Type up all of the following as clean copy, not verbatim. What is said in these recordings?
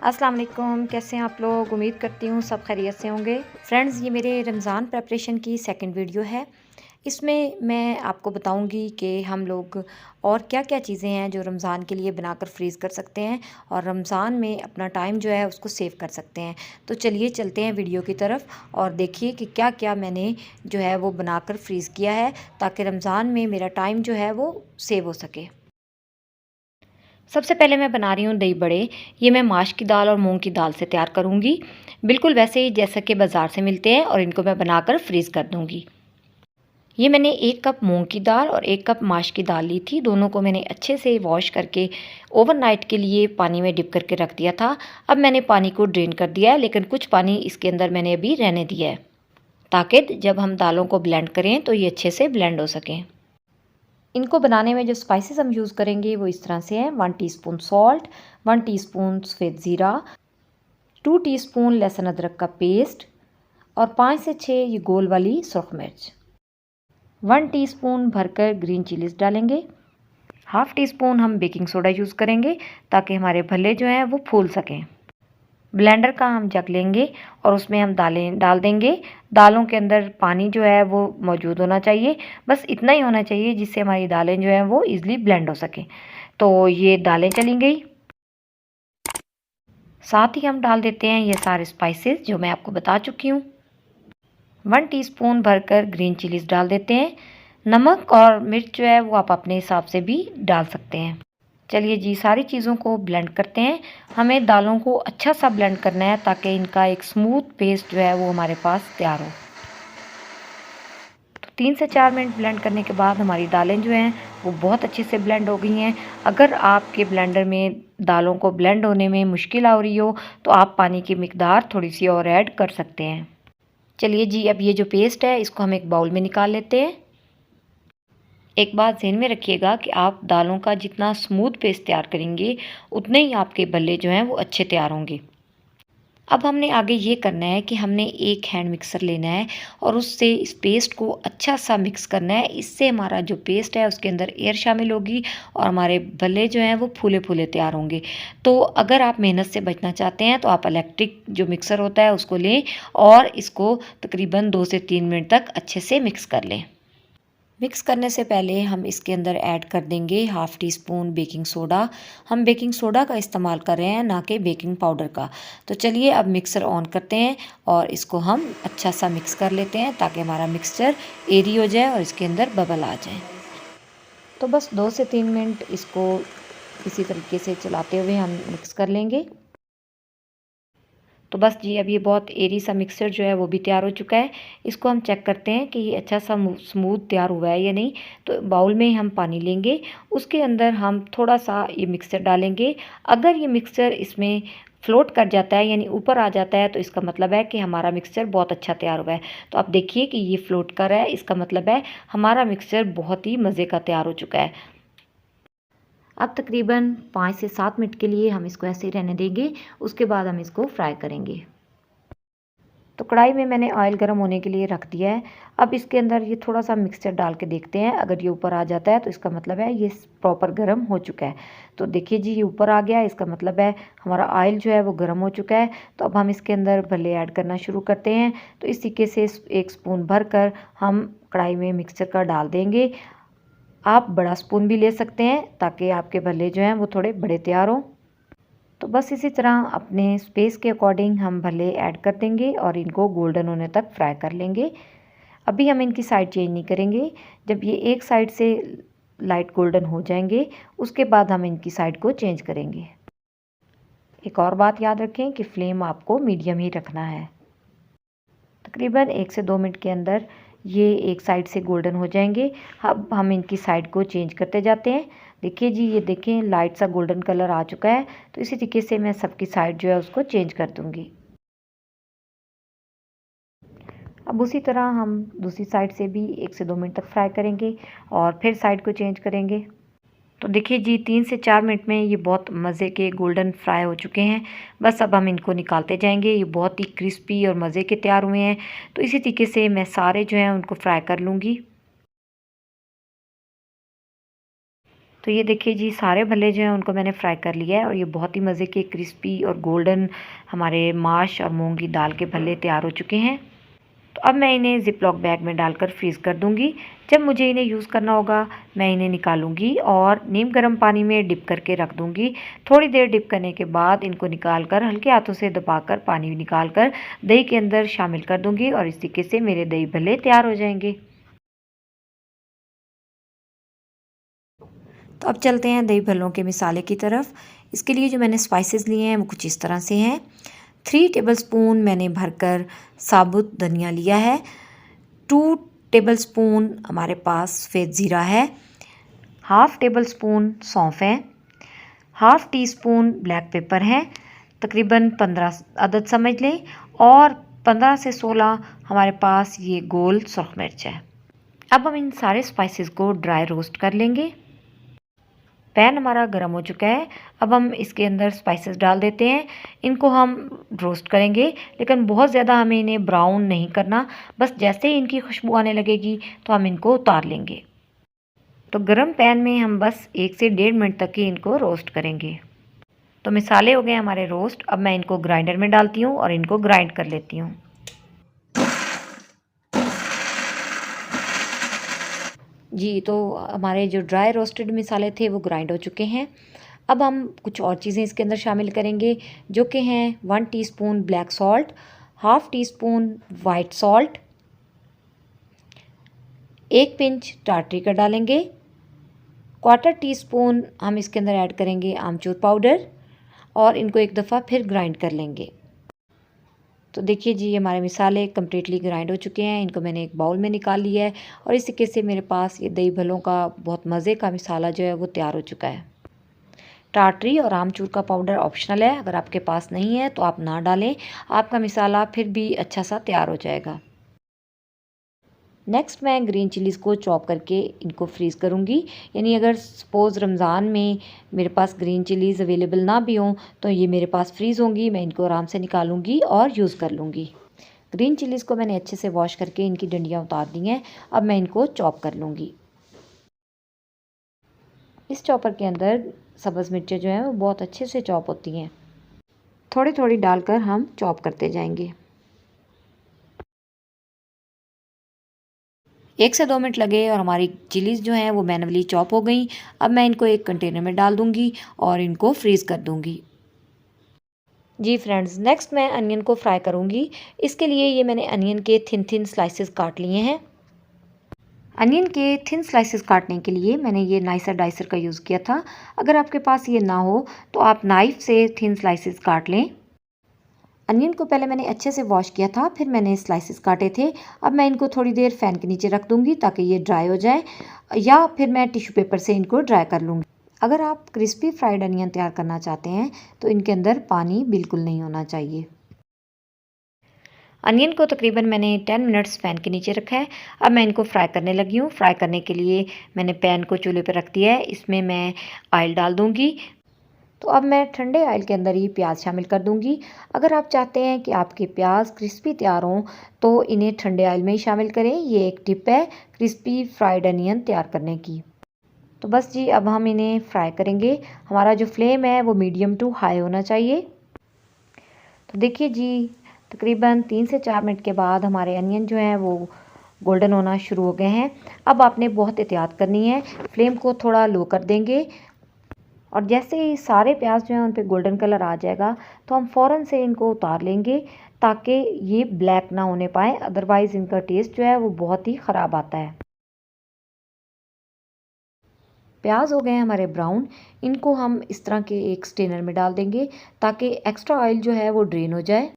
अस्सलाम वालेकुम, कैसे हैं आप लोग। उम्मीद करती हूँ सब खैरियत से होंगे। फ्रेंड्स, ये मेरे रमज़ान प्रेपरेशन की सेकंड वीडियो है। इसमें मैं आपको बताऊंगी कि हम लोग और क्या-क्या चीज़ें हैं जो रमज़ान के लिए बनाकर फ्रीज़ कर सकते हैं और रमज़ान में अपना टाइम जो है उसको सेव कर सकते हैं। तो चलिए चलते हैं वीडियो की तरफ और देखिए कि क्या-क्या मैंने जो है वो बनाकर फ्रीज़ किया है ताकि रमज़ान में मेरा टाइम जो है वो सेव हो सके। सबसे पहले मैं बना रही हूँ दही बड़े। ये मैं माश की दाल और मूंग की दाल से तैयार करूँगी, बिल्कुल वैसे ही जैसा कि बाज़ार से मिलते हैं, और इनको मैं बनाकर फ्रीज़ कर दूँगी। ये मैंने 1 कप मूंग की दाल और 1 कप माश की दाल ली थी। दोनों को मैंने अच्छे से वॉश करके ओवरनाइट के लिए पानी में डिप करके रख दिया था। अब मैंने पानी को ड्रेन कर दिया है, लेकिन कुछ पानी इसके अंदर मैंने अभी रहने दिया है, ताकि जब हम दालों को ब्लेंड करें तो ये अच्छे से ब्लेंड हो सकें। इनको बनाने में जो स्पाइसेस हम यूज़ करेंगे वो इस तरह से हैं: 1 टीस्पून सॉल्ट, 1 टीस्पून सफ़ेद ज़ीरा, 2 टीस्पून लहसुन अदरक का पेस्ट और 5 से 6 ये गोल वाली सुरख मिर्च। 1 टीस्पून भरकर ग्रीन चिलीज़ डालेंगे। हाफ़ टी स्पून हम बेकिंग सोडा यूज़ करेंगे ताकि हमारे भल्ले जो हैं वो फूल सकें। ब्लेंडर का हम जग लेंगे और उसमें हम दालें डाल देंगे। दालों के अंदर पानी जो है वो मौजूद होना चाहिए, बस इतना ही होना चाहिए जिससे हमारी दालें जो हैं वो ईज़िली ब्लेंड हो सकें। तो ये दालें चली गई। साथ ही हम डाल देते हैं ये सारे स्पाइसेस जो मैं आपको बता चुकी हूँ। 1 टीस्पून भरकर ग्रीन चिलीज़ डाल देते हैं। नमक और मिर्च जो है वो आप अपने हिसाब से भी डाल सकते हैं। चलिए जी, सारी चीज़ों को ब्लेंड करते हैं। हमें दालों को अच्छा सा ब्लेंड करना है ताकि इनका एक स्मूथ पेस्ट जो है वो हमारे पास तैयार हो। तो 3 से 4 मिनट ब्लेंड करने के बाद हमारी दालें जो हैं वो बहुत अच्छे से ब्लेंड हो गई हैं। अगर आपके ब्लेंडर में दालों को ब्लेंड होने में मुश्किल आ रही हो तो आप पानी की मिकदार थोड़ी सी और ऐड कर सकते हैं। चलिए जी, अब ये जो पेस्ट है इसको हम एक बाउल में निकाल लेते हैं। एक बात ज़हन में रखिएगा कि आप दालों का जितना स्मूथ पेस्ट तैयार करेंगे उतने ही आपके भल्ले जो हैं वो अच्छे तैयार होंगे। अब हमने आगे ये करना है कि हमने एक हैंड मिक्सर लेना है और उससे इस पेस्ट को अच्छा सा मिक्स करना है। इससे हमारा जो पेस्ट है उसके अंदर एयर शामिल होगी और हमारे भल्ले जो हैं वो फूले फूले तैयार होंगे। तो अगर आप मेहनत से बचना चाहते हैं तो आप इलेक्ट्रिक जो मिक्सर होता है उसको लें और इसको तकरीबन 2 से 3 मिनट तक अच्छे से मिक्स कर लें। मिक्स करने से पहले हम इसके अंदर ऐड कर देंगे half tea spoon baking soda. हम बेकिंग सोडा का इस्तेमाल कर रहे हैं, ना कि बेकिंग पाउडर का। तो चलिए अब मिक्सर ऑन करते हैं और इसको हम अच्छा सा मिक्स कर लेते हैं ताकि हमारा मिक्सचर एरी हो जाए और इसके अंदर बबल आ जाए। तो बस 2 से 3 मिनट इसको इसी तरीके से चलाते हुए हम मिक्स कर लेंगे। तो बस जी, अब ये बहुत एरी सा मिक्सचर जो है वो भी तैयार हो चुका है। इसको हम चेक करते हैं कि ये अच्छा सा स्मूथ तैयार हुआ है या नहीं। तो बाउल में हम पानी लेंगे, उसके अंदर हम थोड़ा सा ये मिक्सचर डालेंगे। अगर ये मिक्सचर इसमें फ्लोट कर जाता है यानी ऊपर आ जाता है तो इसका मतलब है कि हमारा मिक्सचर बहुत अच्छा तैयार हुआ है। तो आप देखिए कि ये फ्लोट कर रहा है, इसका मतलब है हमारा मिक्सचर बहुत ही मज़े का तैयार हो चुका है। अब तकरीबन 5 से 7 मिनट के लिए हम इसको ऐसे ही रहने देंगे, उसके बाद हम इसको फ्राई करेंगे। तो कढ़ाई में मैंने ऑयल गर्म होने के लिए रख दिया है। अब इसके अंदर ये थोड़ा सा मिक्सचर डाल के देखते हैं। अगर ये ऊपर आ जाता है तो इसका मतलब है ये प्रॉपर गर्म हो चुका है। तो देखिए जी, ये ऊपर आ गया है, इसका मतलब है हमारा ऑयल जो है वो गर्म हो चुका है। तो अब हम इसके अंदर भल्ले ऐड करना शुरू करते हैं। तो इस तरीके से 1 स्पून भर कर हम कढ़ाई में मिक्सचर का डाल देंगे। आप बड़ा स्पून भी ले सकते हैं ताकि आपके भल्ले जो हैं वो थोड़े बड़े तैयार हों। तो बस इसी तरह अपने स्पेस के अकॉर्डिंग हम भल्ले ऐड कर देंगे और इनको गोल्डन होने तक फ्राई कर लेंगे। अभी हम इनकी साइड चेंज नहीं करेंगे। जब ये एक साइड से लाइट गोल्डन हो जाएंगे उसके बाद हम इनकी साइड को चेंज करेंगे। एक और बात याद रखें कि फ्लेम आपको मीडियम ही रखना है। तकरीबन 1 से 2 मिनट के अंदर ये एक साइड से गोल्डन हो जाएंगे। अब हम इनकी साइड को चेंज करते जाते हैं। देखिए जी, ये देखें लाइट सा गोल्डन कलर आ चुका है। तो इसी तरीके से मैं सबकी साइड जो है उसको चेंज कर दूँगी। अब उसी तरह हम दूसरी साइड से भी 1 से 2 मिनट तक फ्राई करेंगे और फिर साइड को चेंज करेंगे। तो देखिए जी, 3 से 4 मिनट में ये बहुत मज़े के गोल्डन फ्राई हो चुके हैं। बस अब हम इनको निकालते जाएंगे। ये बहुत ही क्रिस्पी और मज़े के तैयार हुए हैं। तो इसी तरीके से मैं सारे जो हैं उनको फ्राई कर लूँगी। तो ये देखिए जी, सारे भल्ले जो हैं उनको मैंने फ्राई कर लिया है और ये बहुत ही मज़े के क्रिस्पी और गोल्डन हमारे माश और मूंग की दाल के भल्ले तैयार हो चुके हैं। तो अब मैं इन्हें ज़िप लॉक बैग में डालकर फ्रीज़ कर दूंगी। जब मुझे इन्हें यूज़ करना होगा मैं इन्हें निकालूंगी और नीम गर्म पानी में डिप करके रख दूंगी। थोड़ी देर डिप करने के बाद इनको निकाल कर हल्के हाथों से दबाकर पानी निकाल कर दही के अंदर शामिल कर दूंगी और इस तरीके से मेरे दही भल्ले तैयार हो जाएंगे। तो अब चलते हैं दही भल्लों के मिसाले की तरफ। इसके लिए जो मैंने स्पाइसेस लिए हैं वो कुछ इस तरह से हैं। 3 टेबलस्पून मैंने भरकर साबुत धनिया लिया है। 2 टेबलस्पून हमारे पास सफ़ेद ज़ीरा है। हाफ़ टेबल स्पून सौंफ है। Half tea spoon black pepper है। तकरीबन 15 अदद समझ लें और 15 से 16 हमारे पास ये गोल सुरख मिर्च है। अब हम इन सारे स्पाइसेस को ड्राई रोस्ट कर लेंगे। पैन हमारा गर्म हो चुका है। अब हम इसके अंदर स्पाइसेस डाल देते हैं। इनको हम रोस्ट करेंगे, लेकिन बहुत ज़्यादा हमें इन्हें ब्राउन नहीं करना। बस जैसे ही इनकी खुशबू आने लगेगी तो हम इनको उतार लेंगे। तो गरम पैन में हम बस 1 से 1.5 मिनट तक ही इनको रोस्ट करेंगे। तो मिसाले हो गए हमारे रोस्ट। अब मैं इनको ग्राइंडर में डालती हूँ और इनको ग्राइंड कर लेती हूँ। जी, तो हमारे जो ड्राई रोस्टेड मिसाले थे वो ग्राइंड हो चुके हैं। अब हम कुछ और चीज़ें इसके अंदर शामिल करेंगे, जो कि हैं 1 teaspoon black salt, half teaspoon white salt, 1 pinch टाटरी का डालेंगे, क्वार्टर टी स्पून हम इसके अंदर ऐड करेंगे आमचूर पाउडर और इनको एक दफ़ा फिर ग्राइंड कर लेंगे। तो देखिए जी, हमारे मिसाले कम्प्लीटली ग्राइंड हो चुके हैं। इनको मैंने एक बाउल में निकाल लिया है और इस तरीके से मेरे पास ये दही भल्लों का बहुत मज़े का मिसाला जो है वो तैयार हो चुका है। टाटरी और आमचूर का पाउडर ऑप्शनल है, अगर आपके पास नहीं है तो आप ना डालें, आपका मिसाला फिर भी अच्छा सा तैयार हो जाएगा। नेक्स्ट मैं ग्रीन चिलीज़ को चॉप करके इनको फ्रीज़ करूँगी। यानी अगर सपोज़ रमज़ान में मेरे पास ग्रीन चिलीज़ अवेलेबल ना भी हों तो ये मेरे पास फ्रीज़ होंगी, मैं इनको आराम से निकालूंगी और यूज़ कर लूँगी। ग्रीन चिलीज़ को मैंने अच्छे से वॉश करके इनकी डंडियाँ उतार दी हैं। अब मैं इनको चॉप कर लूँगी। इस चॉपर के अंदर सब्ज़ मिर्चें जो हैं वो बहुत अच्छे से चॉप होती हैं। थोड़ी थोड़ी डालकर हम चॉप करते जाएंगे। 1 से 2 मिनट लगे और हमारी चिलीज़ जो हैं वो मैनुअली चॉप हो गई। अब मैं इनको एक कंटेनर में डाल दूँगी और इनको फ्रीज़ कर दूँगी। जी फ्रेंड्स, नेक्स्ट मैं अनियन को फ्राई करूँगी। इसके लिए ये मैंने अनियन के थिन थिन स्लाइसेस काट लिए हैं। अनियन के थिन स्लाइसेस काटने के लिए मैंने ये नाइसर डाइसर का यूज़ किया था। अगर आपके पास ये ना हो तो आप नाइफ़ से थिन स्लाइसेस काट लें। अनियन को पहले मैंने अच्छे से वॉश किया था, फिर मैंने स्लाइसेस काटे थे। अब मैं इनको थोड़ी देर फ़ैन के नीचे रख दूँगी ताकि ये ड्राई हो जाए, या फिर मैं टिश्यू पेपर से इनको ड्राई कर लूँगी। अगर आप क्रिस्पी फ्राइड अनियन तैयार करना चाहते हैं तो इनके अंदर पानी बिल्कुल नहीं होना चाहिए। अनियन को तकरीबन मैंने 10 मिनट्स फ़ैन के नीचे रखा है। अब मैं इनको फ्राई करने लगी हूँ। फ्राई करने के लिए मैंने पैन को चूल्हे पर रख दिया है। इसमें मैं ऑयल डाल दूँगी। तो अब मैं ठंडे ऑयल के अंदर ही प्याज शामिल कर दूंगी। अगर आप चाहते हैं कि आपके प्याज क्रिस्पी तैयार हों तो इन्हें ठंडे ऑयल में ही शामिल करें। ये एक टिप है क्रिस्पी फ्राइड अनियन तैयार करने की। तो बस जी, अब हम इन्हें फ्राई करेंगे। हमारा जो फ्लेम है वो मीडियम टू हाई होना चाहिए। तो देखिए जी, तकरीबन 3 से 4 मिनट के बाद हमारे अनियन जो हैं वो गोल्डन होना शुरू हो गए हैं। अब आपने बहुत एहतियात करनी है, फ्लेम को थोड़ा लो कर देंगे और जैसे ही सारे प्याज जो हैं उन पे गोल्डन कलर आ जाएगा तो हम फ़ौरन से इनको उतार लेंगे, ताकि ये ब्लैक ना होने पाए, अदरवाइज़ इनका टेस्ट जो है वो बहुत ही ख़राब आता है। प्याज हो गए हमारे ब्राउन। इनको हम इस तरह के एक स्टेनर में डाल देंगे ताकि एक्स्ट्रा ऑयल जो है वो ड्रेन हो जाए।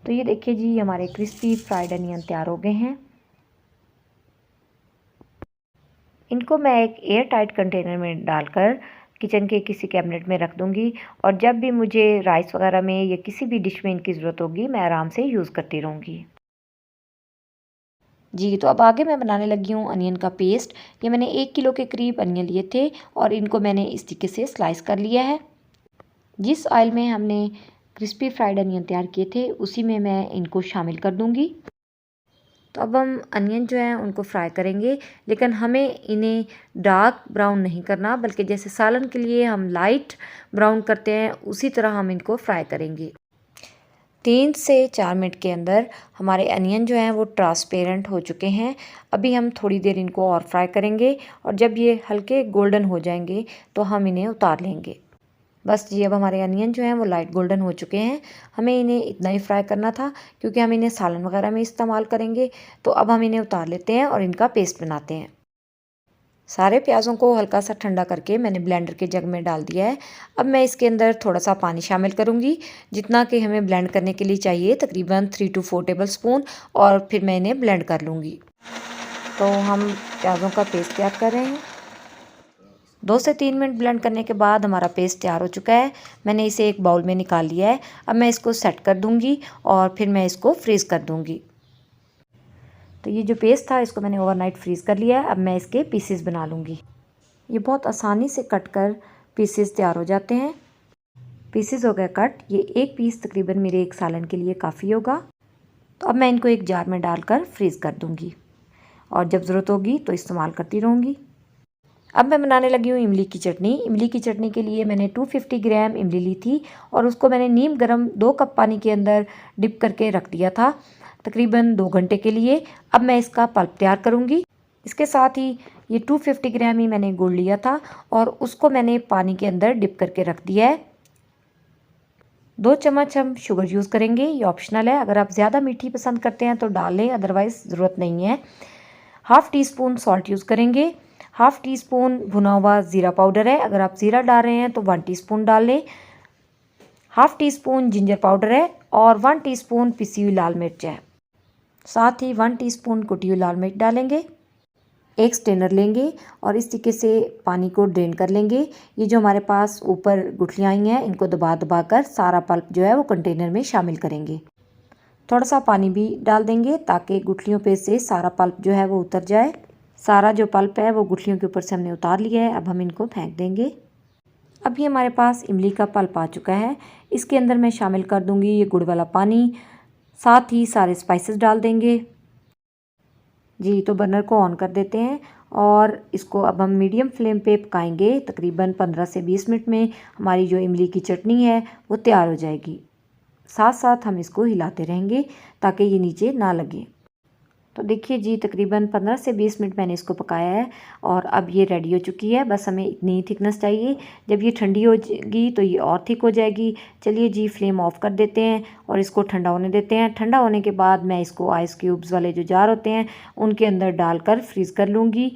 तो ये देखिए जी, हमारे क्रिस्पी फ्राइड अनियन तैयार हो गए हैं। इनको मैं एक एयर टाइट कंटेनर में डालकर किचन के किसी कैबिनेट में रख दूंगी और जब भी मुझे राइस वगैरह में या किसी भी डिश में इनकी ज़रूरत होगी मैं आराम से यूज़ करती रहूँगी। जी, तो अब आगे मैं बनाने लगी हूँ अनियन का पेस्ट। ये मैंने 1 किलो के करीब अनियन लिए थे और इनको मैंने इस तरीके से स्लाइस कर लिया है। जिस ऑयल में हमने क्रिस्पी फ्राइड अनियन तैयार किए थे उसी में मैं इनको शामिल कर दूँगी। तो अब हम अनियन जो हैं उनको फ्राई करेंगे, लेकिन हमें इन्हें डार्क ब्राउन नहीं करना, बल्कि जैसे सालन के लिए हम लाइट ब्राउन करते हैं उसी तरह हम इनको फ्राई करेंगे। 3 से 4 मिनट के अंदर हमारे अनियन जो हैं वो ट्रांसपेरेंट हो चुके हैं। अभी हम थोड़ी देर इनको और फ्राई करेंगे और जब ये हल्के गोल्डन हो जाएंगे तो हम इन्हें उतार लेंगे। बस जी, अब हमारे अनियन जो हैं वो लाइट गोल्डन हो चुके हैं। हमें इन्हें इतना ही फ्राई करना था क्योंकि हम इन्हें सालन वगैरह में इस्तेमाल करेंगे। तो अब हम इन्हें उतार लेते हैं और इनका पेस्ट बनाते हैं। सारे प्याज़ों को हल्का सा ठंडा करके मैंने ब्लेंडर के जग में डाल दिया है। अब मैं इसके अंदर थोड़ा सा पानी शामिल करूँगी, जितना कि हमें ब्लेंड करने के लिए चाहिए, तकरीबन 3 to 4 टेबल स्पून, और फिर मैं इन्हें ब्लेंड कर लूँगी। तो हम प्याज़ों का पेस्ट तैयार कर रहे हैं। 2 से 3 मिनट ब्लेंड करने के बाद हमारा पेस्ट तैयार हो चुका है। मैंने इसे एक बाउल में निकाल लिया है। अब मैं इसको सेट कर दूँगी और फिर मैं इसको फ्रीज़ कर दूँगी। तो ये जो पेस्ट था इसको मैंने ओवरनाइट फ्रीज़ कर लिया है। अब मैं इसके पीसेस बना लूँगी। ये बहुत आसानी से कट कर पीसेस तैयार हो जाते हैं। पीसेस हो गए कट। ये एक पीस तकरीबन मेरे एक सालन के लिए काफ़ी होगा। तो अब मैं इनको एक जार में डालकर फ्रीज़ कर दूँगी और जब ज़रूरत होगी तो इस्तेमाल करती रहूँगी। अब मैं बनाने लगी हूँ इमली की चटनी। इमली की चटनी के लिए मैंने 250 ग्राम इमली ली थी और उसको मैंने नीम गर्म 2 कप पानी के अंदर डिप करके रख दिया था तकरीबन 2 घंटे के लिए। अब मैं इसका पल्प तैयार करूँगी। इसके साथ ही ये 250 ग्राम ही मैंने गुड़ लिया था और उसको मैंने पानी के अंदर डिप करके रख दिया है। 2 चम्मच हम शुगर यूज़ करेंगे, ये ऑप्शनल है। अगर आप ज़्यादा मीठी पसंद करते हैं तो डाल लें, अदरवाइज़ ज़रूरत नहीं है। Half tea spoon salt use करेंगे। हाफ़ टी स्पून भुना हुआ ज़ीरा पाउडर है, अगर आप ज़ीरा डाल रहे हैं तो 1 टीस्पून डाल लें। Half tea spoon ginger powder है और 1 टीस्पून पिसी हुई लाल मिर्च है। साथ ही 1 टीस्पून कुटी हुई लाल मिर्च डालेंगे। एक स्ट्रेनर लेंगे और इस तरीके से पानी को ड्रेन कर लेंगे। ये जो हमारे पास ऊपर गुठलियाँ आई हैं इनको दबा दबा कर सारा पल्प जो है वो कंटेनर में शामिल करेंगे। थोड़ा सा पानी भी डाल देंगे ताकि गुठलियों पे से सारा पल्प जो है वो उतर जाए। सारा जो पल्प है वो गुठलियों के ऊपर से हमने उतार लिया है। अब हम इनको फेंक देंगे। अभी हमारे पास इमली का पल्प आ चुका है। इसके अंदर मैं शामिल कर दूंगी ये गुड़ वाला पानी, साथ ही सारे स्पाइसेस डाल देंगे। जी, तो बर्नर को ऑन कर देते हैं और इसको अब हम मीडियम फ्लेम पे पकाएंगे। तकरीबन 15 से 20 मिनट में हमारी जो इमली की चटनी है वो तैयार हो जाएगी। साथ साथ हम इसको हिलाते रहेंगे ताकि ये नीचे ना लगे। तो देखिए जी, तकरीबन 15 से 20 मिनट मैंने इसको पकाया है और अब ये रेडी हो चुकी है। बस हमें इतनी ही थिकनेस चाहिए। जब ये ठंडी हो जाएगी तो ये और थिक हो जाएगी। चलिए जी, फ्लेम ऑफ कर देते हैं और इसको ठंडा होने देते हैं। ठंडा होने के बाद मैं इसको आइस क्यूब्स वाले जो जार होते हैं उनके अंदर डालकर फ्रीज़ कर लूँगी।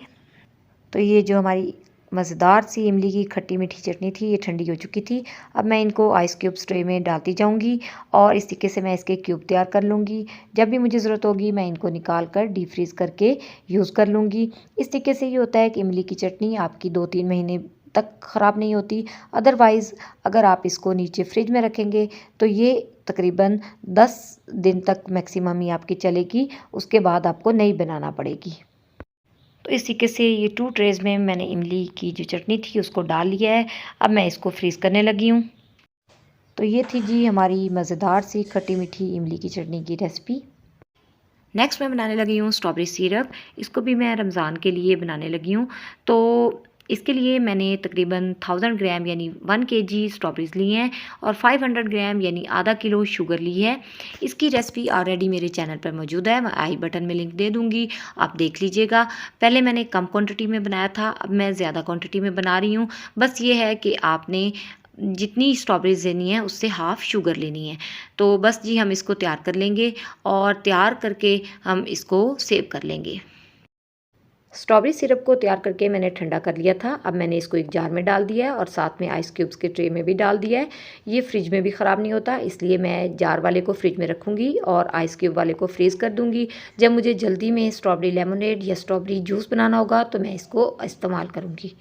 तो ये जो हमारी मज़ेदार सी इमली की खट्टी मीठी चटनी थी ये ठंडी हो चुकी थी। अब मैं इनको आइस क्यूब्स ट्रे में डालती जाऊंगी और इस तरीके से मैं इसके क्यूब तैयार कर लूँगी। जब भी मुझे ज़रूरत होगी मैं इनको निकाल कर डीप फ्रीज़ करके यूज़ कर लूँगी। इस तरीके से ये होता है कि इमली की चटनी आपकी 2-3 महीने तक ख़राब नहीं होती। अदरवाइज़ अगर आप इसको नीचे फ्रिज में रखेंगे तो ये तकरीबन 10 दिन तक मैक्सिमम ही आपकी चलेगी। उसके बाद आपको नई बनाना पड़ेगी। तो इस तरीके से ये 2 ट्रेज़ में मैंने इमली की जो चटनी थी उसको डाल लिया है। अब मैं इसको फ्रीज़ करने लगी हूँ। तो ये थी जी हमारी मज़ेदार सी खट्टी मीठी इमली की चटनी की रेसिपी। नेक्स्ट मैं बनाने लगी हूँ स्ट्रॉबेरी सिरप। इसको भी मैं रमज़ान के लिए बनाने लगी हूँ। तो इसके लिए मैंने तकरीबन 1000 ग्राम यानी 1 केजी स्ट्रॉबेरीज़ ली हैं और 500 ग्राम यानी आधा किलो शुगर ली है। इसकी रेसिपी ऑलरेडी मेरे चैनल पर मौजूद है, मैं आई बटन में लिंक दे दूँगी, आप देख लीजिएगा। पहले मैंने कम क्वांटिटी में बनाया था, अब मैं ज़्यादा क्वांटिटी में बना रही हूँ। बस ये है कि आपने जितनी स्ट्रॉबेरीज़ लेनी है उससे हाफ़ शुगर लेनी है। तो बस जी हम इसको तैयार कर लेंगे और तैयार करके हम इसको सेव कर लेंगे। स्ट्रॉबेरी सिरप को तैयार करके मैंने ठंडा कर लिया था। अब मैंने इसको एक जार में डाल दिया है और साथ में आइस क्यूब्स के ट्रे में भी डाल दिया है। ये फ्रिज में भी ख़राब नहीं होता, इसलिए मैं जार वाले को फ्रिज में रखूँगी और आइस क्यूब वाले को फ्रीज़ कर दूँगी। जब मुझे जल्दी में स्ट्रॉबेरी लेमनेड या स्ट्रॉबेरी जूस बनाना होगा तो मैं इसको इस्तेमाल करूँगी।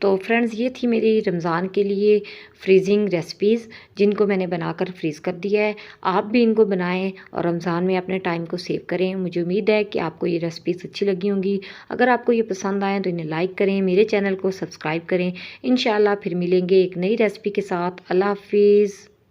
तो फ्रेंड्स, ये थी मेरी रमज़ान के लिए फ्रीज़िंग रेसिपीज़ जिनको मैंने बनाकर फ्रीज़ कर दिया है। आप भी इनको बनाएं और रमज़ान में अपने टाइम को सेव करें। मुझे उम्मीद है कि आपको ये रेसिपीज़ अच्छी लगी होंगी। अगर आपको ये पसंद आए तो इन्हें लाइक करें, मेरे चैनल को सब्सक्राइब करें। इंशाल्लाह फिर मिलेंगे एक नई रेसिपी के साथ। अल्लाह हाफ़िज़।